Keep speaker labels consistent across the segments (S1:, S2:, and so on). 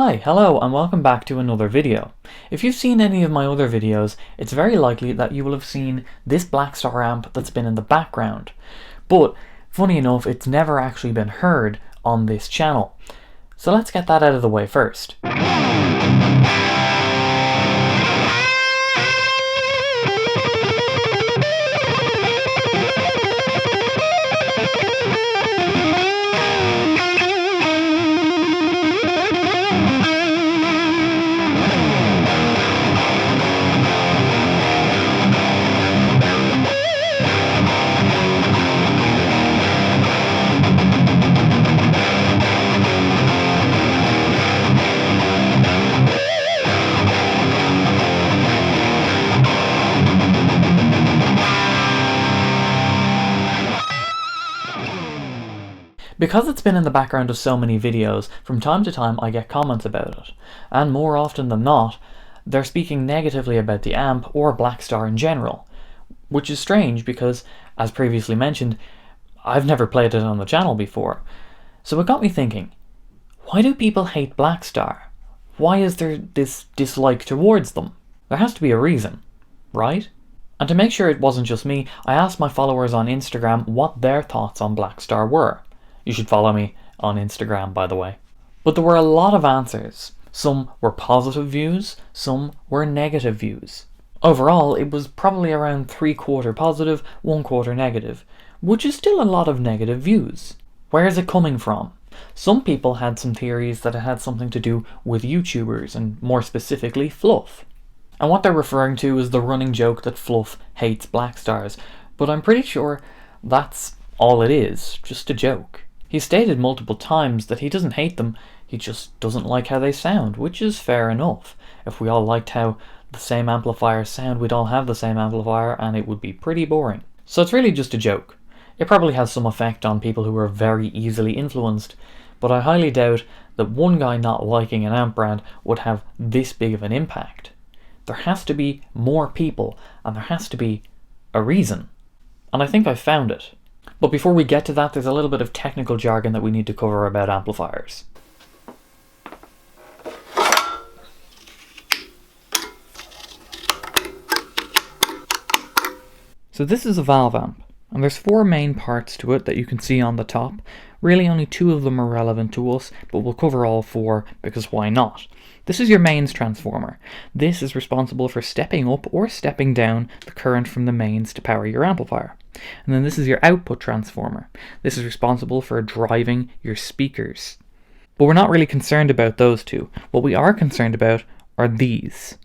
S1: Hi, hello, and welcome back to another video. If you've seen any of my other videos, it's very likely that you will have seen this Blackstar amp that's been in the background. But, funny enough, it's never actually been heard on this channel. So let's get that out of the way first. Because it's been in the background of so many videos, from time to time I get comments about it, and more often than not, they're speaking negatively about the amp or Blackstar in general, which is strange because, as previously mentioned, I've never played it on the channel before. So it got me thinking, why do people hate Blackstar? Why is there this dislike towards them? There has to be a reason, right? And to make sure it wasn't just me, I asked my followers on Instagram what their thoughts on Blackstar were. You should follow me on Instagram, by the way. But there were a lot of answers. Some were positive views, some were negative views. Overall, it was probably around 3/4 positive, 1/4 negative, which is still a lot of negative views. Where is it coming from? Some people had some theories that it had something to do with YouTubers, and more specifically, Fluff. And what they're referring to is the running joke that Fluff hates Blackstars, but I'm pretty sure that's all it is, just a joke. He stated multiple times that he doesn't hate them, he just doesn't like how they sound, which is fair enough. If we all liked how the same amplifiers sound, we'd all have the same amplifier and it would be pretty boring. So it's really just a joke. It probably has some effect on people who are very easily influenced, but I highly doubt that one guy not liking an amp brand would have this big of an impact. There has to be more people, and there has to be a reason. And I think I've found it. But before we get to that, there's a little bit of technical jargon that we need to cover about amplifiers. So this is a valve amp, and there's 4 main parts to it that you can see on the top. Really only 2 of them are relevant to us, but we'll cover all 4 because why not? This is your mains transformer. This is responsible for stepping up or stepping down the current from the mains to power your amplifier. And then this is your output transformer. This is responsible for driving your speakers. But we're not really concerned about those 2. What we are concerned about are these.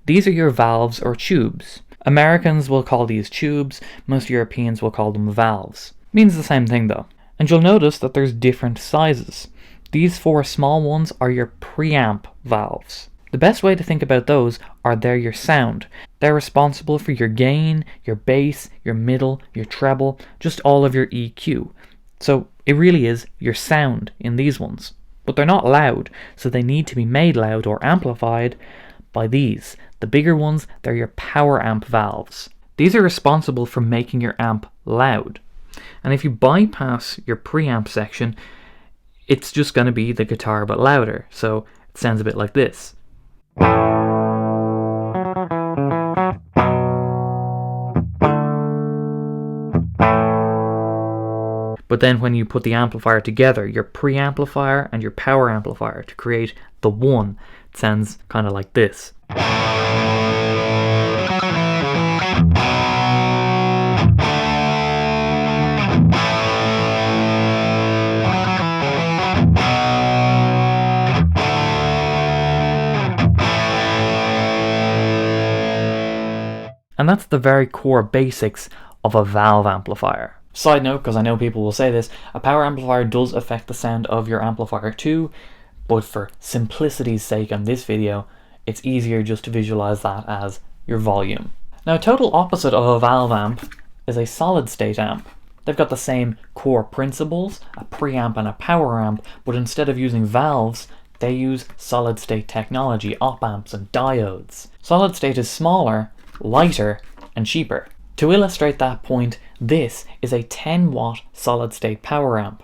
S1: These are your valves or tubes. Americans will call these tubes, most Europeans will call them valves. Means the same thing though. And you'll notice that there's different sizes. These 4 small ones are your preamp valves. The best way to think about those are they're your sound. They're responsible for your gain, your bass, your middle, your treble, just all of your EQ. So it really is your sound in these ones. But they're not loud, so they need to be made loud or amplified by these. The bigger ones, they're your power amp valves. These are responsible for making your amp loud. And if you bypass your preamp section, it's just going to be the guitar but louder. So it sounds a bit like this. But then when you put the amplifier together, your preamplifier and your power amplifier to create the one, it sounds kind of like this. And that's the very core basics of a valve amplifier. Side note, because I know people will say this, a power amplifier does affect the sound of your amplifier too, but for simplicity's sake on this video, it's easier just to visualize that as your volume. Now, a total opposite of a valve amp is a solid state amp. They've got the same core principles, a preamp and a power amp, but instead of using valves, they use solid state technology, op amps and diodes. Solid state is smaller, lighter, and cheaper. To illustrate that point, this is a 10 watt solid state power amp.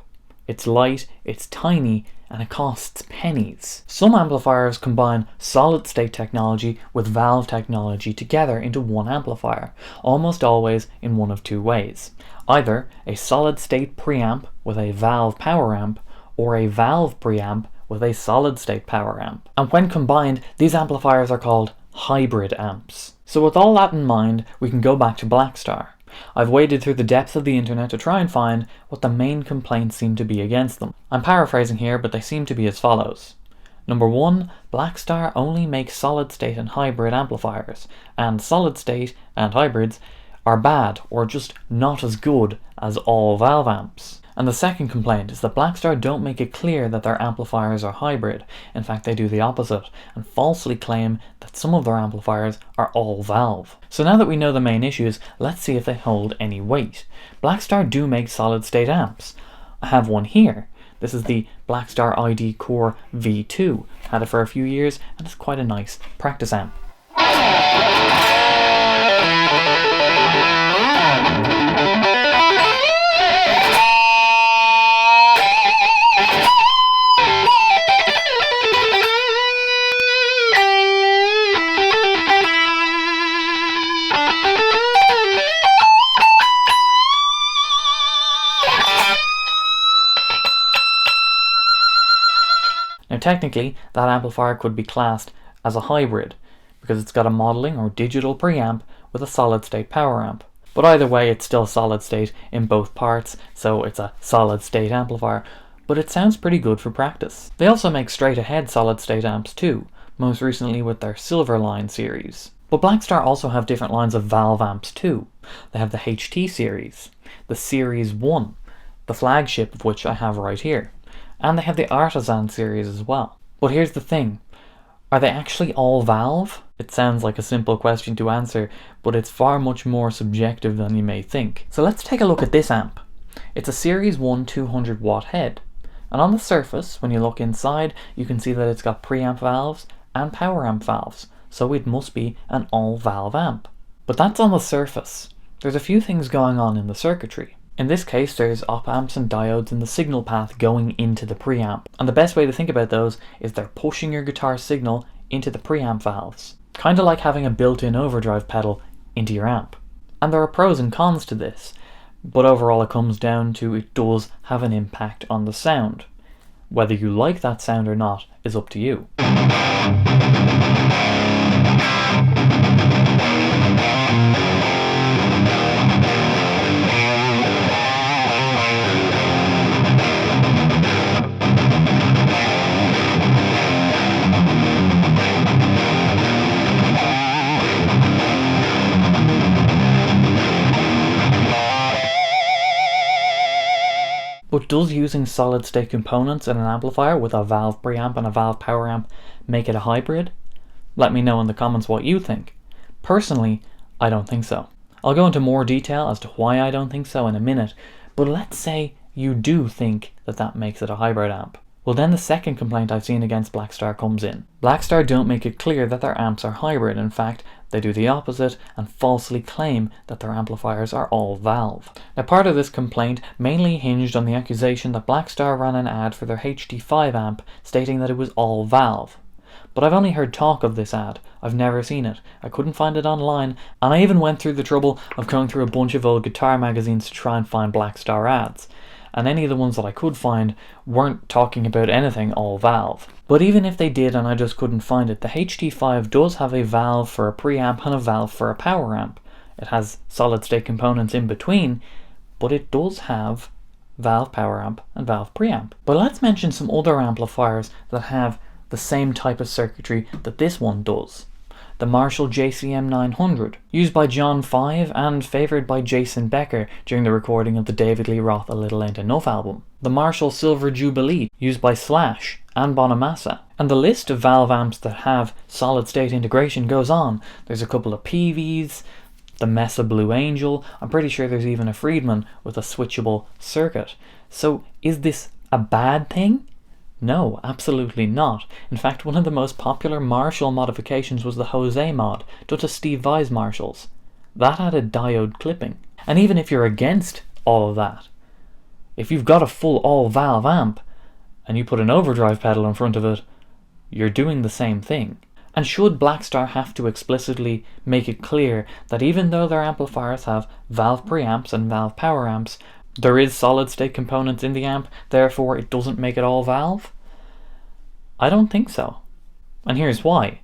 S1: It's light, it's tiny, and it costs pennies. Some amplifiers combine solid-state technology with valve technology together into one amplifier, almost always in one of two ways. Either a solid-state preamp with a valve power amp, or a valve preamp with a solid-state power amp. And when combined, these amplifiers are called hybrid amps. So with all that in mind, we can go back to Blackstar. I've waded through the depths of the internet to try and find what the main complaints seem to be against them. I'm paraphrasing here, but they seem to be as follows. Number 1, Blackstar only makes solid-state and hybrid amplifiers, and solid-state and hybrids are bad or just not as good as all valve amps. And the second complaint is that Blackstar don't make it clear that their amplifiers are hybrid. In fact, they do the opposite and falsely claim that some of their amplifiers are all valve. So now that we know the main issues, let's see if they hold any weight. Blackstar do make solid-state amps. I have one here. This is the Blackstar ID Core V2. Had it for a few years and it's quite a nice practice amp. Now technically, that amplifier could be classed as a hybrid, because it's got a modeling or digital preamp with a solid-state power amp. But either way, it's still solid-state in both parts, so it's a solid-state amplifier, but it sounds pretty good for practice. They also make straight-ahead solid-state amps too, most recently with their Silverline series. But Blackstar also have different lines of valve amps too. They have the HT series, the Series 1, the flagship of which I have right here. And they have the Artisan series as well. But here's the thing. Are they actually all valve? It sounds like a simple question to answer, but it's far much more subjective than you may think. So let's take a look at this amp. It's a Series 1 200 watt head. And on the surface, when you look inside, you can see that it's got preamp valves and power amp valves. So it must be an all valve amp. But that's on the surface. There's a few things going on in the circuitry. In this case, there's op amps and diodes in the signal path going into the preamp. And the best way to think about those is they're pushing your guitar signal into the preamp valves. Kind of like having a built-in overdrive pedal into your amp. And there are pros and cons to this, but overall it comes down to it does have an impact on the sound. Whether you like that sound or not is up to you. But does using solid-state components in an amplifier with a valve preamp and a valve power amp make it a hybrid? Let me know in the comments what you think. Personally, I don't think so. I'll go into more detail as to why I don't think so in a minute, but let's say you do think that that makes it a hybrid amp. Well, then the second complaint I've seen against Blackstar comes in. Blackstar don't make it clear that their amps are hybrid. In fact, they do the opposite and falsely claim that their amplifiers are all valve. Now, part of this complaint mainly hinged on the accusation that Blackstar ran an ad for their HD5 amp stating that it was all valve. But I've only heard talk of this ad. I've never seen it. I couldn't find it online, and I even went through the trouble of going through a bunch of old guitar magazines to try and find Blackstar ads. And any of the ones that I could find weren't talking about anything all valve. But even if they did and I just couldn't find it, the HT5 does have a valve for a preamp and a valve for a power amp. It has solid state components in between, but it does have valve power amp and valve preamp. But let's mention some other amplifiers that have the same type of circuitry that this one does. The Marshall JCM 900, used by John 5 and favoured by Jason Becker during the recording of the David Lee Roth A Little Ain't Enough album. The Marshall Silver Jubilee, used by Slash and Bonamassa. And the list of valve amps that have solid state integration goes on. There's a couple of PVs, the Mesa Blue Angel, I'm pretty sure there's even a Friedman with a switchable circuit. So is this a bad thing? No, absolutely not. In fact, one of the most popular Marshall modifications was the Jose mod, done to Steve Vai's Marshalls. That had a diode clipping. And even if you're against all of that, if you've got a full all-valve amp, and you put an overdrive pedal in front of it, you're doing the same thing. And should Blackstar have to explicitly make it clear that even though their amplifiers have valve preamps and valve power amps, there is solid state components in the amp, therefore it doesn't make it all valve? I don't think so. And here's why.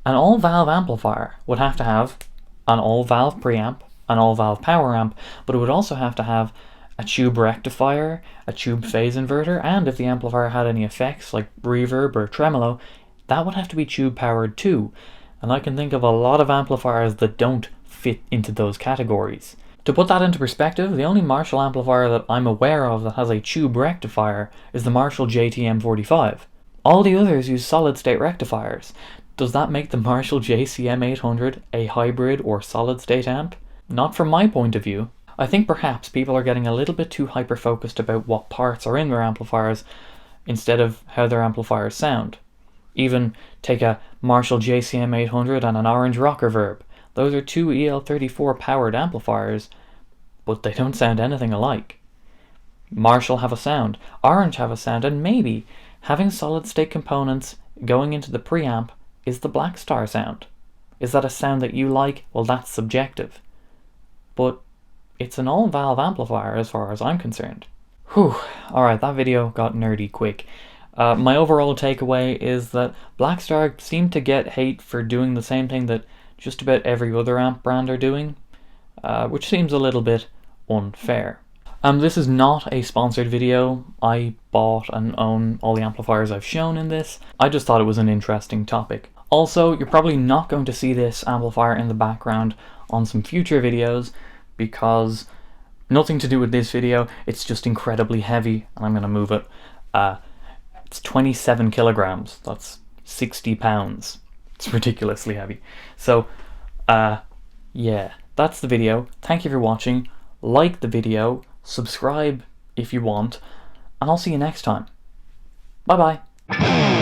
S1: An all valve amplifier would have to have an all valve preamp, an all valve power amp, but it would also have to have a tube rectifier, a tube phase inverter, and if the amplifier had any effects like reverb or tremolo, that would have to be tube powered too. And I can think of a lot of amplifiers that don't fit into those categories. To put that into perspective, the only Marshall amplifier that I'm aware of that has a tube rectifier is the Marshall JTM45. All the others use solid state rectifiers. Does that make the Marshall JCM800 a hybrid or solid state amp? Not from my point of view. I think perhaps people are getting a little bit too hyper-focused about what parts are in their amplifiers instead of how their amplifiers sound. Even take a Marshall JCM800 and an Orange Rock Reverb. Those are two EL34 powered amplifiers, but they don't sound anything alike. Marshall have a sound, Orange have a sound, and maybe having solid state components going into the preamp is the Blackstar sound. Is that a sound that you like? Well, that's subjective. But it's an all-valve amplifier as far as I'm concerned. Whew, alright, that video got nerdy quick. My overall takeaway is that Blackstar seem to get hate for doing the same thing that just about every other amp brand are doing, which seems a little bit unfair. This is not a sponsored video. I bought and own all the amplifiers I've shown in this. I just thought it was an interesting topic. Also, you're probably not going to see this amplifier in the background on some future videos because nothing to do with this video, it's just incredibly heavy and I'm going to move it. It's 27 kilograms, that's 60 pounds. It's ridiculously heavy. So, yeah, that's the video. Thank you for watching. Like the video, subscribe if you want, and I'll see you next time. Bye bye.